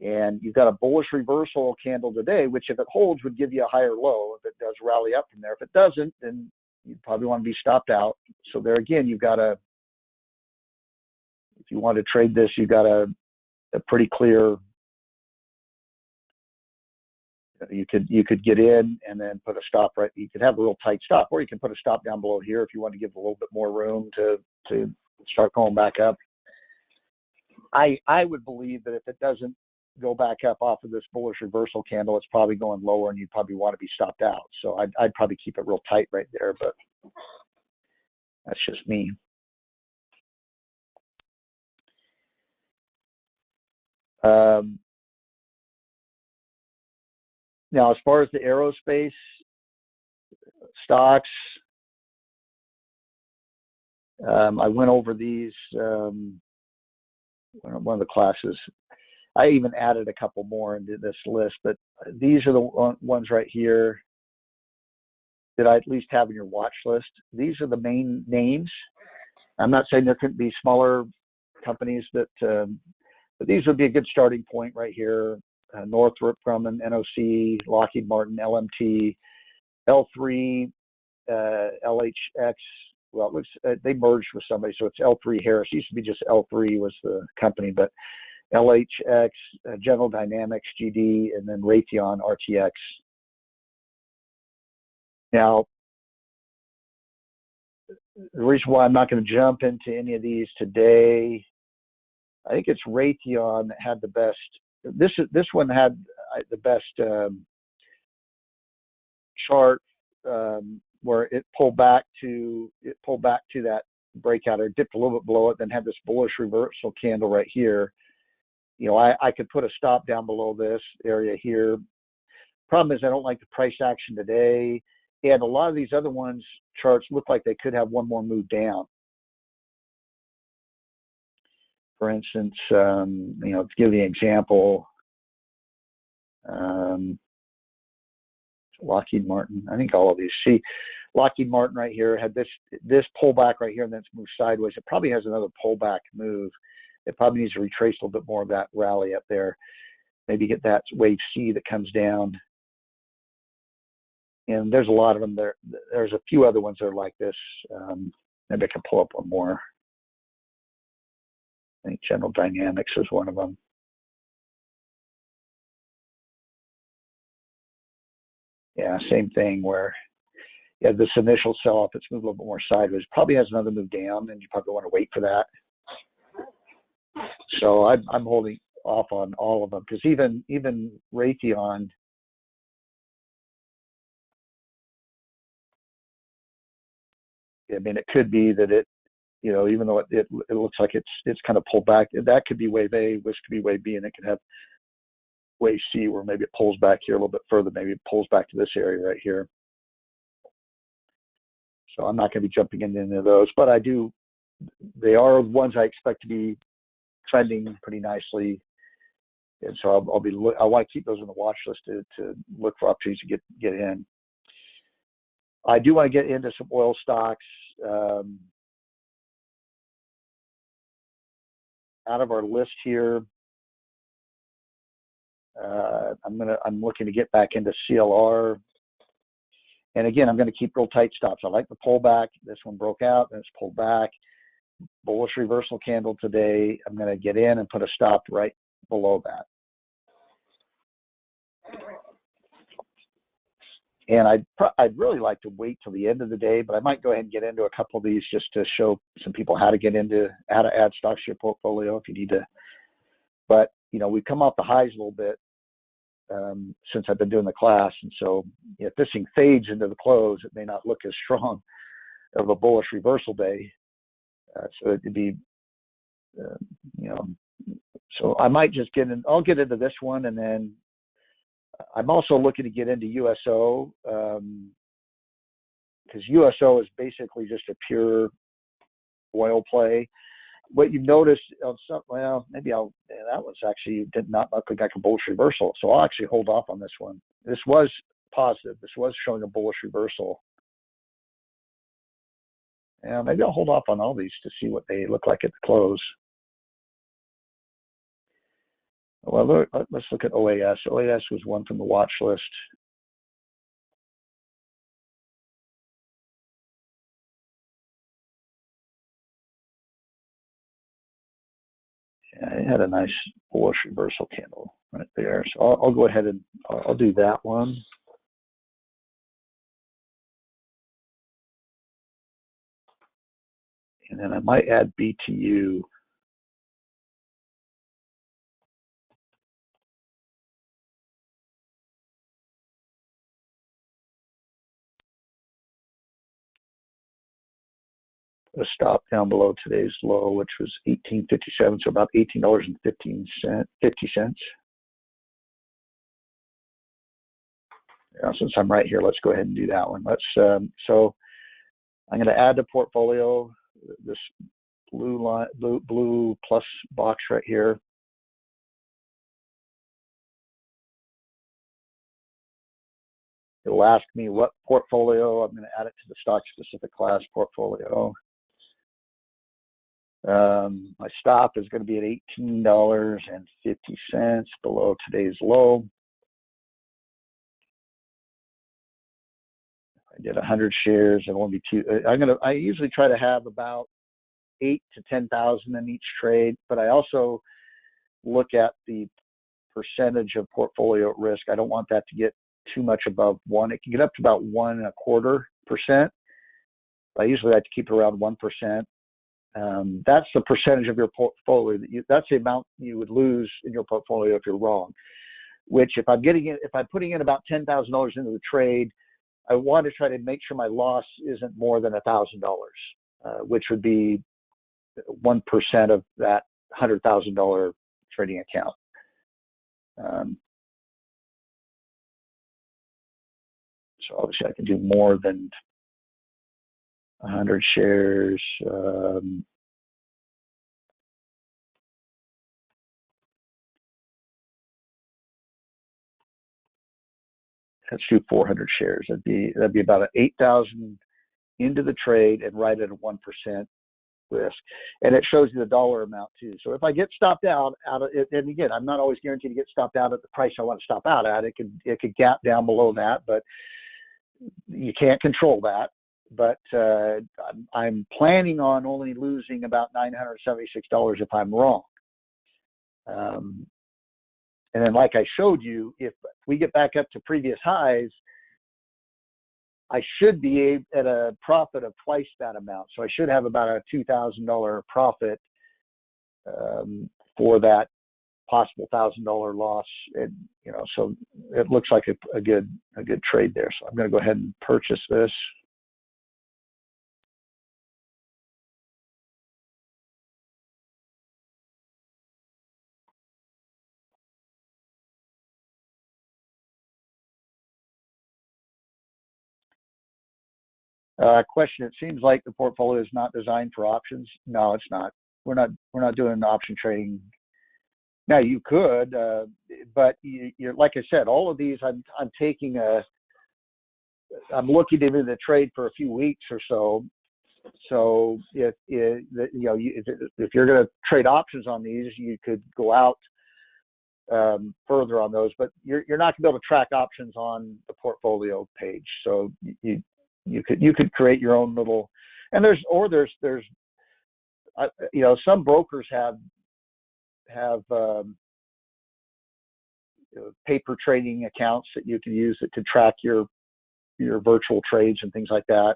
A: and you've got a bullish reversal candle today, which if it holds would give you a higher low if it does rally up from there. If it doesn't, then you probably want to be stopped out. So there again, you've got if you want to trade this, you've got a pretty clear, you could get in and then put a stop right. You could have a real tight stop, or you can put a stop down below here if you want to give a little bit more room to start going back up. I would believe that if it doesn't go back up off of this bullish reversal candle, it's probably going lower, and you probably want to be stopped out. So I'd probably keep it real tight right there, but that's just me. Now, as far as the aerospace stocks, I went over these, one of the classes. I even added a couple more into this list, but these are the ones right here that I at least have in your watch list. These are the main names. I'm not saying there couldn't be smaller companies but these would be a good starting point right here. Northrop Grumman, NOC, Lockheed Martin, LMT, L3, LHX. Well, it looks, they merged with somebody, so it's L3 Harris. It used to be just L3 was the company, but LHX, General Dynamics, GD, and then Raytheon, RTX. Now, the reason why I'm not going to jump into any of these today, I think it's Raytheon that had the best. This one had the best chart where it pulled back to that breakout, or dipped a little bit below it, then had this bullish reversal candle right here. I could put a stop down below this area here. Problem is, I don't like the price action today, and a lot of these other ones charts look like they could have one more move down. For instance, to give you an example, Lockheed Martin. I think all of these. See, Lockheed Martin right here had this pullback right here, and then it's moved sideways. It probably has another pullback move. It probably needs to retrace a little bit more of that rally up there. Maybe get that wave C that comes down. And there's a lot of them there. There's a few other ones that are like this. Maybe I can pull up one more. I think General Dynamics is one of them. Yeah, same thing where you have this initial sell-off. It's moved a little bit more sideways. Probably has another move down, and you probably want to wait for that. So I'm holding off on all of them, because even Raytheon, I mean, it could be that even though it looks like it's kind of pulled back, that could be wave A, this could be wave B, and it could have wave C where maybe it pulls back here a little bit further, maybe it pulls back to this area right here. So I'm not going to be jumping into any of those, but they are ones I expect to be trending pretty nicely. And so I want to keep those on the watch list to look for opportunities to get in. I do want to get into some oil stocks. Out of our list here, I'm looking to get back into CLR. And again, I'm going to keep real tight stops. I like the pullback. This one broke out and it's pulled back. Bullish reversal candle today. I'm going to get in and put a stop right below that. And I'd really like to wait till the end of the day, but I might go ahead and get into a couple of these just to show some people how to add stocks to your portfolio if you need to. But, we've come off the highs a little bit since I've been doing the class. And so if this thing fades into the close, it may not look as strong of a bullish reversal day. So it'd be, so I might just I'll get into this one, and then I'm also looking to get into USO because USO is basically just a pure oil play. What you noticed on that was actually did not look like a bullish reversal. So I'll actually hold off on this one. This was positive. This was showing a bullish reversal. Yeah, maybe I'll hold off on all these to see what they look like at the close. Well, let's look at OAS. OAS was one from the watch list. Yeah, it had a nice bullish reversal candle right there. So I'll go ahead and I'll do that one. And then I might add BTU. A stop down below today's low, which was $18.57, so about $18.50. Yeah, since I'm right here, let's go ahead and do that one. So I'm going to add to portfolio this blue plus box right here. It'll ask me what portfolio. I'm going to add it to the stock specific class portfolio. My stop is going to be at $18.50 below today's low. I did 100 shares. It won't be too. I usually try to have about 8 to 10,000 in each trade, but I also look at the percentage of portfolio at risk. I don't want that to get too much above 1. It can get up to about 1.25%. I usually like to keep it around 1%. That's the percentage of your portfolio that's the amount you would lose in your portfolio if you're wrong. Which if I'm putting in about $10,000 into the trade, I want to try to make sure my loss isn't more than $1,000, which would be 1% of that $100,000 trading account. So obviously I can do more than 100 shares. Let's do 400 shares. That'd be about 8,000 into the trade and right at a 1% risk. And it shows you the dollar amount too. So if I get stopped out of it, and again, I'm not always guaranteed to get stopped out at the price I want to stop out at. It could gap down below that, but you can't control that. But I'm planning on only losing about $976 if I'm wrong. And then like I showed you, if we get back up to previous highs, I should be at a profit of twice that amount. So I should have about a $2,000 profit for that possible $1,000 loss. And, so it looks like a good trade there. So I'm going to go ahead and purchase this. Question: it seems like the portfolio is not designed for options. No, it's not. We're not doing option trading. Now you could, but you're like I said, all of these I'm looking into the trade for a few weeks or so. So if you're going to trade options on these, you could go out further on those, but you're not going to be able to track options on the portfolio page. So you could create your own little, and there's some brokers have paper trading accounts that you can use that to track your virtual trades and things like that.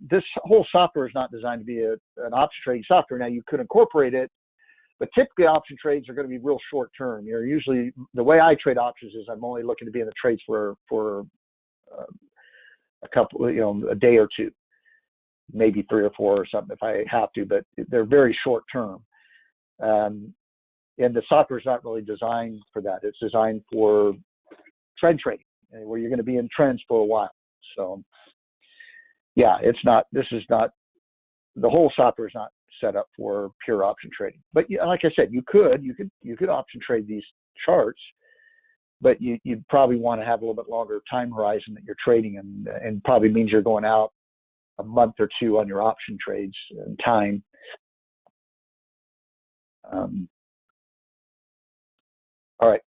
A: This whole software is not designed to be an option trading software. Now you could incorporate it, but typically option trades are going to be real short term. You're usually, the way I trade options is I'm only looking to be in the trades for a couple, a day or two, maybe 3 or 4 or something if I have to, but they're very short term. And the software is not really designed for that. It's designed for trend trading, where you're going to be in trends for a while. So yeah, the whole software is not set up for pure option trading. But like I said, you could option trade these charts, but you'd probably want to have a little bit longer time horizon that you're trading, and probably means you're going out a month or two on your option trades and time. All right.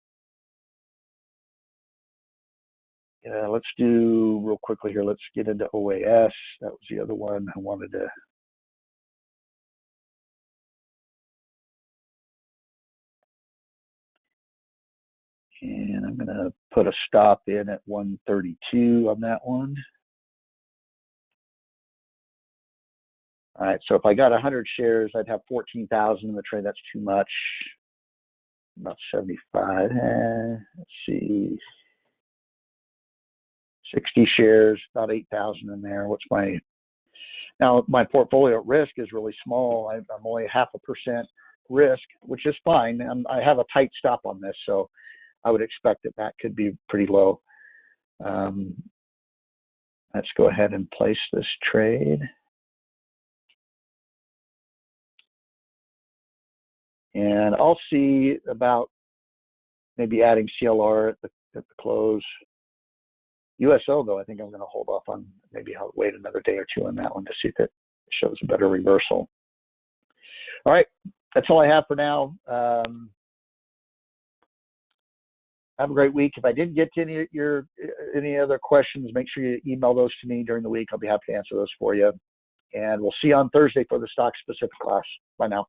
A: Let's do real quickly here. Let's get into OAS. That was the other one I wanted to. And I'm going to put a stop in at 132 on that one. All right, so if I got 100 shares, I'd have 14,000 in the trade. That's too much. About 75. Let's see. 60 shares, about 8,000 in there. Now my portfolio at risk is really small. I'm only 0.5% risk, which is fine. I have a tight stop on this, so I would expect that could be pretty low. Let's go ahead and place this trade. And I'll see about maybe adding CLR at the close. USO, though, I think I'm going to hold off on. Maybe I'll wait another day or two on that one to see if it shows a better reversal. All right, that's all I have for now. Have a great week. If I didn't get to any other questions, make sure you email those to me during the week. I'll be happy to answer those for you. And we'll see you on Thursday for the stock specific class. Bye now.